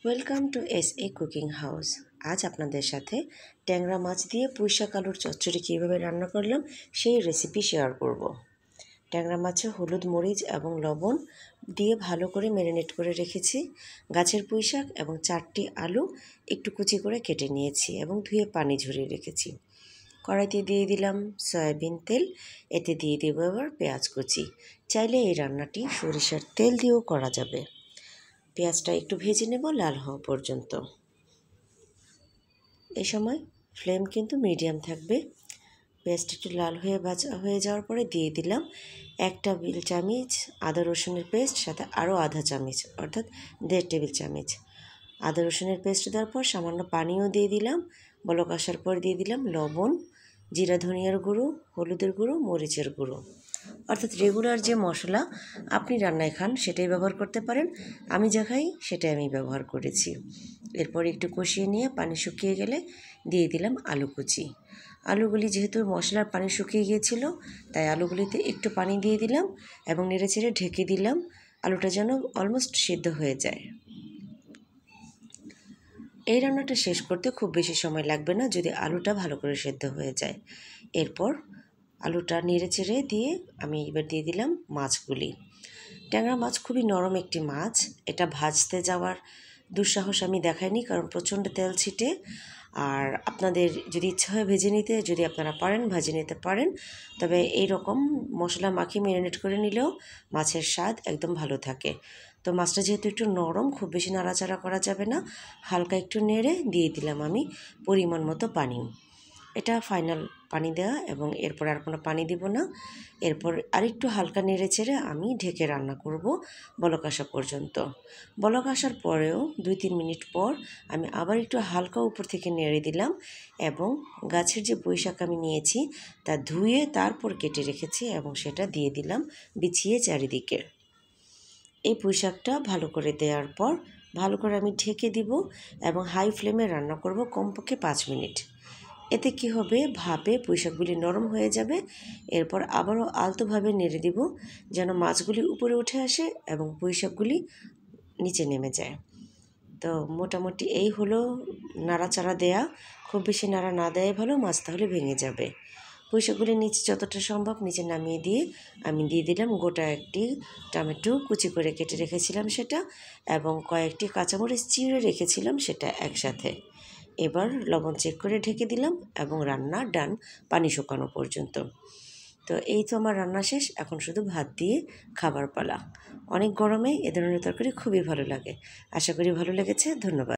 Welcome to SA cooking house. আজ আপনাদের সাথে ট্যাংরা মাছ দিয়ে পুঁইশাক আলুর চচ্চড়ি কীভাবে রান্না করলাম সেই রেসিপি শেয়ার করব। ট্যাংরা মাছে হলুদ, মরিচ এবং লবণ দিয়ে ভালো করে ম্যারিনেট করে রেখেছি। গাছের পুঁইশাক এবং 4টি আলু একটু কুচি করে কেটে নিয়েছি এবং ধুয়ে পানি ঝরিয়ে রেখেছি। কড়াইতে দিয়ে দিলাম সয়াবিন তেল, এতে দিয়ে দেবো এবার পেঁয়াজ কুচি। চাইলে এই রান্নাটি সরিষার তেল দিয়েও করা যাবে। পেঁয়াজটা একটু ভেজে নেব লাল হওয়া পর্যন্ত। এই সময় ফ্লেম কিন্তু মিডিয়াম থাকবে। পেঁয়াজটা একটু লাল হয়ে যাওয়ার পরে দিয়ে দিলাম 1 টেবিল চামচ আদা রসুনের পেস্ট, সাথে আরও আধা চামচ অর্থাৎ 1.5 টেবিল চামচ আদা রসুনের পেস্ট দেওয়ার পর সামান্য পানিও দিয়ে দিলাম। বলক আসার পর দিয়ে দিলাম লবণ, জিরা ধনিয়ার গুঁড়ো, হলুদের গুঁড়ো, মরিচের গুঁড়ো, অর্থাৎ রেগুলার যে মশলা আপনি রান্নায় খান সেটাই ব্যবহার করতে পারেন। আমি যা খাই সেটাই আমি ব্যবহার করেছি। এরপর একটু কষিয়ে নিয়ে পানি শুকিয়ে গেলে দিয়ে দিলাম আলু কুচি। আলুগুলি যেহেতু মশলার পানি শুকিয়ে গিয়েছিল তাই আলুগুলিতে একটু পানি দিয়ে দিলাম এবং নেড়েচেড়ে ঢেকে দিলাম আলুটা যেন অলমোস্ট সিদ্ধ হয়ে যায়। এই রান্নাটা শেষ করতে খুব বেশি সময় লাগবে না যদি আলুটা ভালো করে সেদ্ধ হয়ে যায়। এরপর আলুটা নেড়েচেড়ে দিয়ে আমি এবার দিয়ে দিলাম মাছগুলি। ট্যাংরা মাছ খুবই নরম একটি মাছ, এটা ভাজতে যাওয়ার দুঃসাহস আমি দেখাইনি কারণ প্রচণ্ড তেল ছিটে। আর আপনাদের যদি ইচ্ছা হয় ভেজে নিতে, যদি আপনারা পারেন ভাজে নিতে পারেন, তবে এই রকম মশলা মাখিয়ে ম্যারিনেট করে নিলেও মাছের স্বাদ একদম ভালো থাকে। তো মাছটা যেহেতু একটু নরম, খুব বেশি নাড়াচাড়া করা যাবে না, হালকা একটু নেড়ে দিয়ে দিলাম আমি পরিমাণ মতো পানি। এটা ফাইনাল পানি দেওয়া এবং এরপর আর কোনো পানি দিব না। এরপর আরেকটু হালকা নেড়ে চেড়ে আমি ঢেকে রান্না করব বলক আসা পর্যন্ত। বলক আসার পরেও 2-3 মিনিট পর আমি আবার একটু হালকা উপর থেকে নেড়ে দিলাম এবং গাছের যে পুঁইশাক আমি নিয়েছি তা ধুয়ে তারপর কেটে রেখেছি এবং সেটা দিয়ে দিলাম বিছিয়ে চারিদিকে। এই পুঁইশাকটা ভালো করে দেওয়ার পর ভালো করে আমি ঢেকে দিব এবং হাই ফ্লেমে রান্না করব কমপক্ষে 5 মিনিট। এতে কি হবে, ভাপে পুঁইশাকগুলি নরম হয়ে যাবে। এরপর আবারও আলতোভাবে নেড়ে দিব যেন মাছগুলি উপরে উঠে আসে এবং পুঁইশাকগুলি নিচে নেমে যায়। তো মোটামুটি এই হলো নাড়াচাড়া দেয়া, খুব বেশি নাড়া না দেয় ভালো, মাছ তাহলে ভেঙে যাবে। পুঁইশাকগুলি নিচে যতটা সম্ভব নিচে নামিয়ে দিয়ে আমি দিয়ে দিলাম গোটা একটি টমেটো কুচি করে কেটে রেখেছিলাম সেটা, এবং কয়েকটি কাঁচামরিচ চিড়ে রেখেছিলাম সেটা একসাথে। এবার লবণ চেক করে ঢেকে দিলাম এবং রান্না ডান, পানি শুকানো পর্যন্ত। তো এই তো আমার রান্না শেষ, এখন শুধু ভাত দিয়ে খাবার পালা। অনেক গরমে এ ধরনের তরকারি খুবই ভালো লাগে। আশা করি ভালো লেগেছে। ধন্যবাদ।